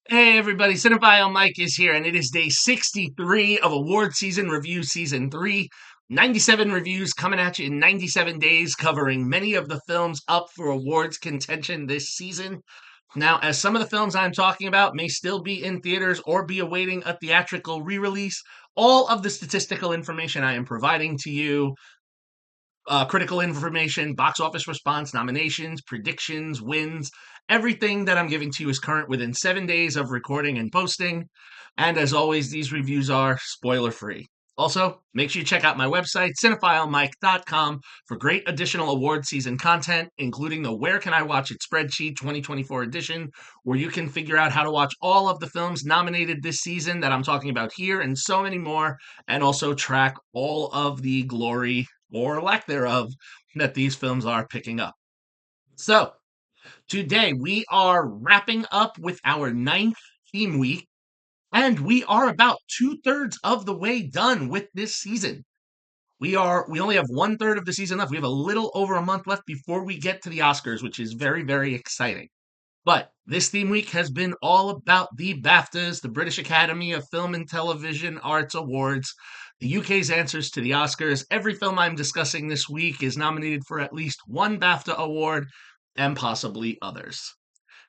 Hey everybody, Cinephile Mike is here, and it is day 63 of Award Season Review Season 3. 97 reviews coming at you in 97 days, covering many of the films up for awards contention this season. Now, as some of the films I'm talking about may still be in theaters or be awaiting a theatrical re release, all of the statistical information I am providing to you, critical information, box office response, nominations, predictions, wins. Everything that I'm giving to you is current within 7 days of recording and posting. And as always, these reviews are spoiler free. Also, make sure you check out my website, cinephilemike.com, for great additional award season content, including the Where Can I Watch It spreadsheet 2024 edition, where you can figure out how to watch all of the films nominated this season that I'm talking about here and so many more, and also track all of the glory or lack thereof that these films are picking up. So, today we are wrapping up with our ninth theme week, and we are about two-thirds of the way done with this season. We only have one third of the season left. We have a little over a month left before we get to the Oscars, which is very, very exciting. But this theme week has been all about the BAFTAs, the British Academy of Film and Television Arts Awards, the UK's answers to the Oscars. Every film I'm discussing this week is nominated for at least one BAFTA award and possibly others.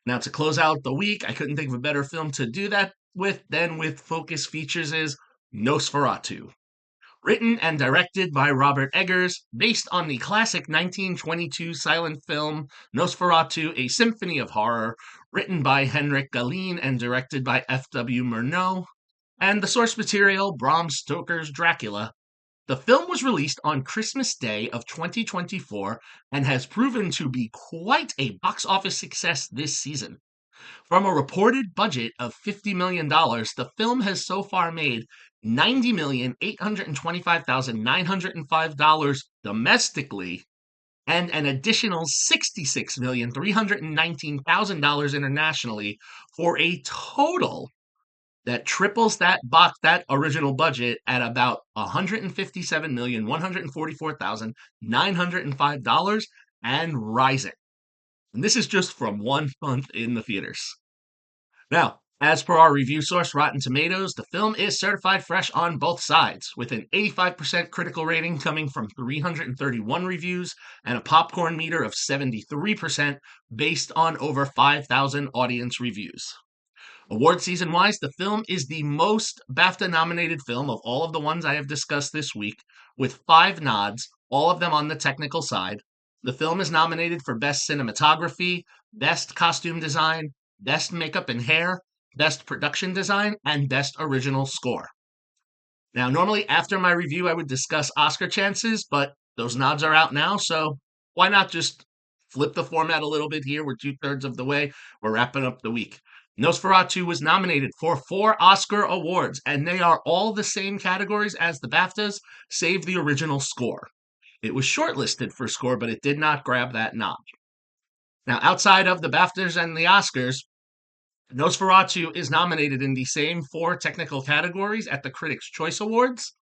Now, to close out the week, I couldn't think of a better film to do that with than with Focus Features' Nosferatu. Written and directed by Robert Eggers, based on the classic 1922 silent film Nosferatu, A Symphony of Horror, written by Henrik Galeen and directed by F.W. Murnau, and the source material Bram Stoker's Dracula. The film was released on Christmas Day of 2024 and has proven to be quite a box office success this season. From a reported budget of $50 million, the film has so far made $90,825,905 domestically and an additional $66,319,000 internationally, for a total that triples that original budget at about $157,144,905 and rising. And this is just from one month in the theaters. Now, as per our review source, Rotten Tomatoes, the film is certified fresh on both sides, with an 85% critical rating coming from 331 reviews and a popcorn meter of 73% based on over 5,000 audience reviews. Award season wise, the film is the most BAFTA nominated film of all of the ones I have discussed this week, with 5 nods, all of them on the technical side. The film is nominated for Best Cinematography, Best Costume Design, Best Makeup and Hair, Best Production Design, and Best Original Score. Now, normally after my review, I would discuss Oscar chances, but those nods are out now, so why not just flip the format a little bit here? We're two-thirds of the way. We're wrapping up the week. Nosferatu was nominated for 4 Oscar awards, and they are all the same categories as the BAFTAs, save the original score. It was shortlisted for score, but it did not grab that nod. Now, outside of the BAFTAs and the Oscars, Nosferatu is nominated in the same 4 technical categories at the Critics' Choice Awards.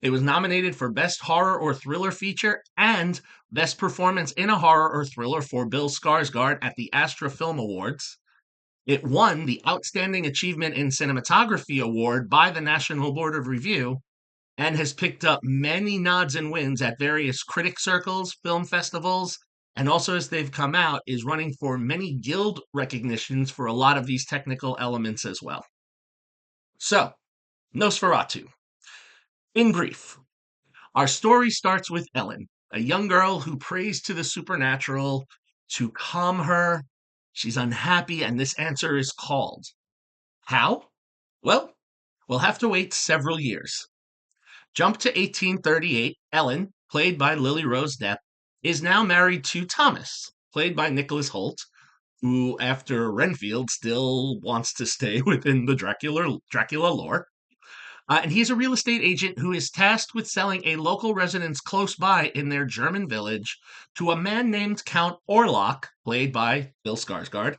It was nominated for Best Horror or Thriller Feature and Best Performance in a Horror or Thriller for Bill Skarsgård at the Astra Film Awards. It won the Outstanding Achievement in Cinematography Award by the National Board of Review and has picked up many nods and wins at various critic circles, film festivals, and also as they've come out, is running for many guild recognitions for a lot of these technical elements as well. So, Nosferatu. In brief, our story starts with Ellen, a young girl who prays to the supernatural to calm her. She's unhappy, and this answer is called. How? Well, we'll have to wait several years. Jump to 1838. Ellen, played by Lily Rose Depp, is now married to Thomas, played by Nicholas Hoult, who, after Renfield, still wants to stay within the Dracula lore. And he's a real estate agent who is tasked with selling a local residence close by in their German village to a man named Count Orlok, played by Bill Skarsgård,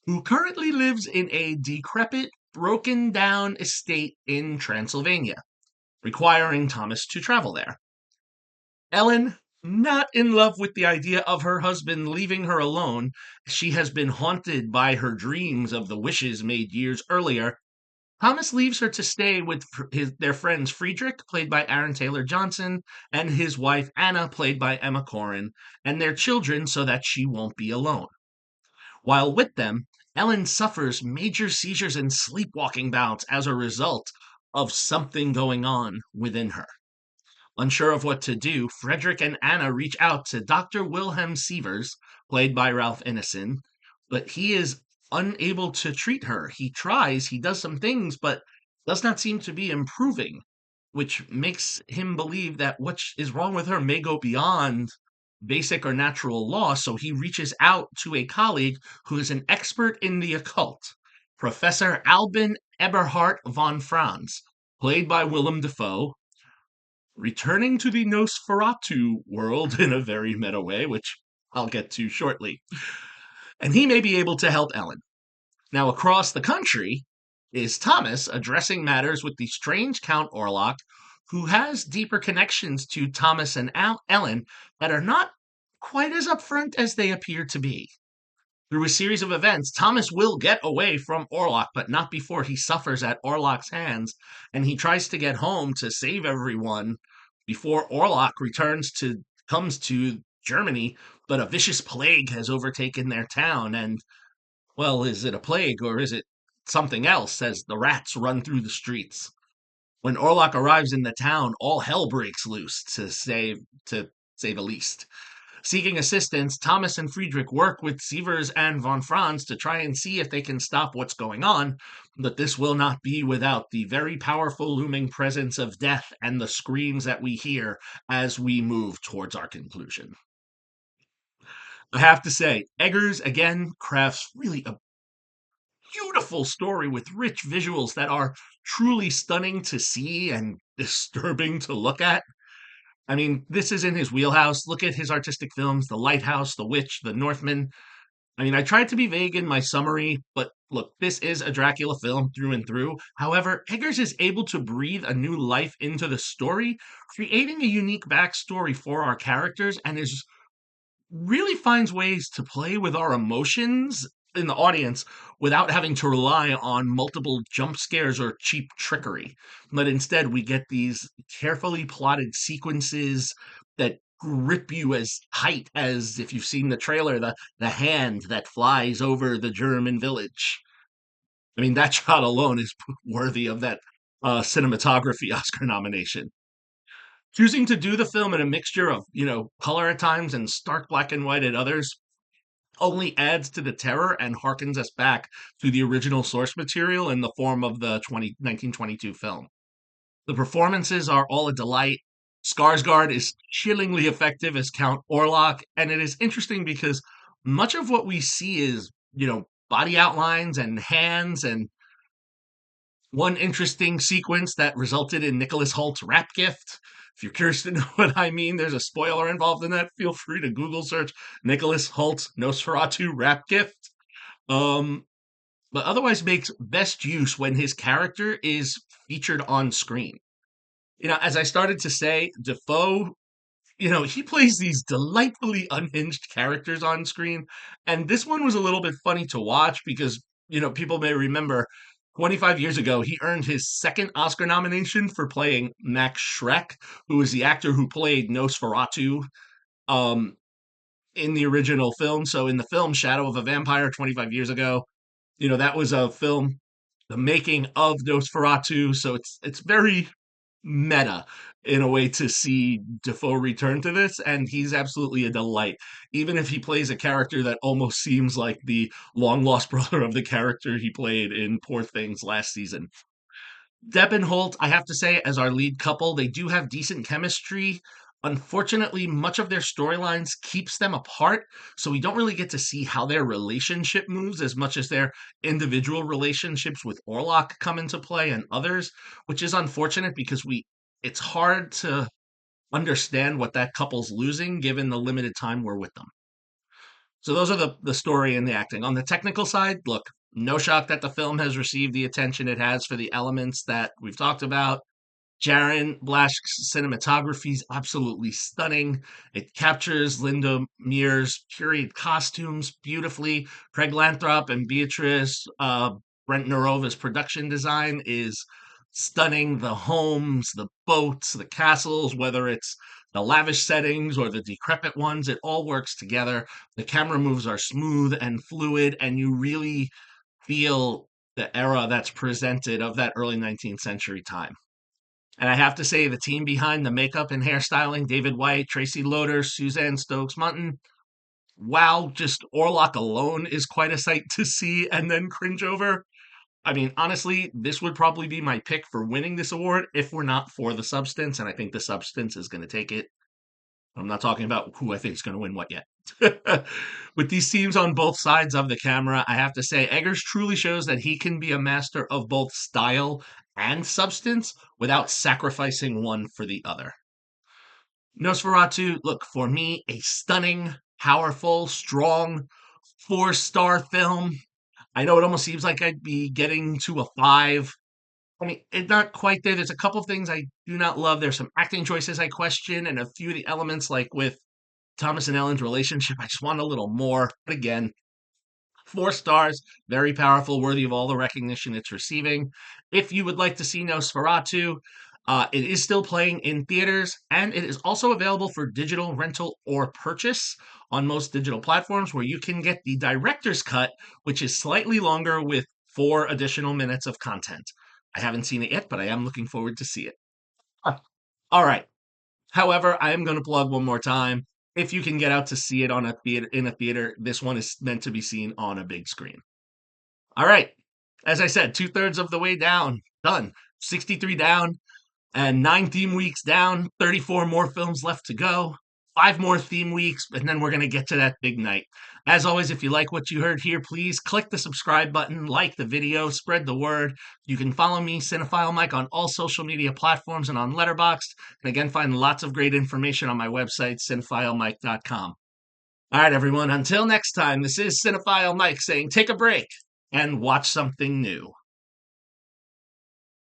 who currently lives in a decrepit, broken down estate in Transylvania, requiring Thomas to travel there. Ellen Not in love with the idea of her husband leaving her alone, she has been haunted by her dreams of the wishes made years earlier. Thomas leaves her to stay with their friends Friedrich, played by Aaron Taylor Johnson, and his wife Anna, played by Emma Corrin, and their children so that she won't be alone. While with them, Ellen suffers major seizures and sleepwalking bouts as a result of something going on within her. Unsure of what to do, Frederick and Anna reach out to Dr. Wilhelm Sievers, played by Ralph Ineson, but he is unable to treat her. He tries, he does some things, but does not seem to be improving, which makes him believe that what is wrong with her may go beyond basic or natural law. So he reaches out to a colleague who is an expert in the occult, Professor Albin Eberhard von Franz, played by Willem Dafoe, returning to the Nosferatu world in a very meta way, which I'll get to shortly. And he may be able to help Ellen. Now, across the country is Thomas addressing matters with the strange Count Orlok, who has deeper connections to Thomas and Ellen that are not quite as upfront as they appear to be. Through a series of events, Thomas will get away from Orlok, but not before he suffers at Orlok's hands, and he tries to get home to save everyone before Orlok comes to Germany, but a vicious plague has overtaken their town, and, well, is it a plague or is it something else as the rats run through the streets? When Orlok arrives in the town, all hell breaks loose to say the least. Seeking assistance, Thomas and Friedrich work with Sievers and von Franz to try and see if they can stop what's going on, but this will not be without the very powerful looming presence of death and the screams that we hear as we move towards our conclusion. I have to say, Eggers again crafts really a beautiful story with rich visuals that are truly stunning to see and disturbing to look at. I mean, this is in his wheelhouse. Look at his artistic films, The Lighthouse, The Witch, The Northman. I mean, I tried to be vague in my summary, but look, this is a Dracula film through and through. However, Eggers is able to breathe a new life into the story, creating a unique backstory for our characters, and is really finds ways to play with our emotions in the audience without having to rely on multiple jump scares or cheap trickery. But instead, we get these carefully plotted sequences that grip you as tight as if you've seen the trailer, the hand that flies over the German village. I mean, that shot alone is worthy of that cinematography Oscar nomination. Choosing to do the film in a mixture of, color at times and stark black and white at others only adds to the terror and harkens us back to the original source material in the form of the 1922 film. The performances are all a delight. Skarsgård is chillingly effective as Count Orlok, and it is interesting because much of what we see is, body outlines and hands, and one interesting sequence that resulted in Nicholas Holt's rap gift. If you're curious to know what I mean, there's a spoiler involved in that. Feel free to Google search Nicholas Holt's Nosferatu rap gift. Um, but otherwise makes best use when his character is featured on screen. As I started to say, Defoe, he plays these delightfully unhinged characters on screen. And this one was a little bit funny to watch because, people may remember 25 years ago, he earned his second Oscar nomination for playing Max Schreck, who was the actor who played Nosferatu um, in the original film. So in the film Shadow of a Vampire 25 years ago, that was a film, the making of Nosferatu. So it's very meta in a way to see Defoe return to this, and he's absolutely a delight. Even if he plays a character that almost seems like the long lost brother of the character he played in Poor Things last season. Depp and Holt, I have to say, as our lead couple, they do have decent chemistry. Unfortunately, much of their storylines keeps them apart, so we don't really get to see how their relationship moves as much as their individual relationships with Orlok come into play and others, which is unfortunate because it's hard to understand what that couple's losing given the limited time we're with them. So those are the story and the acting. On the technical side, look, no shock that the film has received the attention it has for the elements that we've talked about. Jaron Blasch's cinematography is absolutely stunning. It captures Linda Mears' period costumes beautifully. Craig Lathrop and Beatrice Brent Narova's production design is stunning. The homes, the boats, the castles, whether it's the lavish settings or the decrepit ones, it all works together. The camera moves are smooth and fluid, and you really feel the era that's presented of that early 19th century time. And I have to say, the team behind the makeup and hairstyling, David White, Tracy Loader, Suzanne Stokes Mutton, wow, just Orlok alone is quite a sight to see and then cringe over. I mean, honestly, this would probably be my pick for winning this award if we're not for the substance, and I think the substance is going to take it. I'm not talking about who I think is going to win what yet. With these teams on both sides of the camera, I have to say, Eggers truly shows that he can be a master of both style and substance without sacrificing one for the other. Nosferatu, look, for me, a stunning, powerful, strong, four-star film. I know it almost seems like I'd be getting to a five. I mean, it's not quite there. There's a couple things I do not love. There's some acting choices I question, and a few of the elements, like with Thomas and Ellen's relationship, I just want a little more. But again, 4 stars, very powerful, worthy of all the recognition it's receiving. If you would like to see Nosferatu, it is still playing in theaters, and it is also available for digital rental or purchase on most digital platforms, where you can get the director's cut, which is slightly longer with 4 additional minutes of content. I haven't seen it yet, but I am looking forward to see it. All right. However, I am going to plug one more time. If you can get out to see it on a theater in a theater, this one is meant to be seen on a big screen. All right. As I said, 2/3 of the way down, done. 63 down and 9 theme weeks down, 34 more films left to go. 5 more theme weeks, and then we're going to get to that big night. As always, if you like what you heard here, please click the subscribe button, like the video, spread the word. You can follow me, Cinephile Mike, on all social media platforms and on Letterboxd. And again, find lots of great information on my website, cinephilemike.com. All right, everyone, until next time, this is Cinephile Mike saying take a break and watch something new.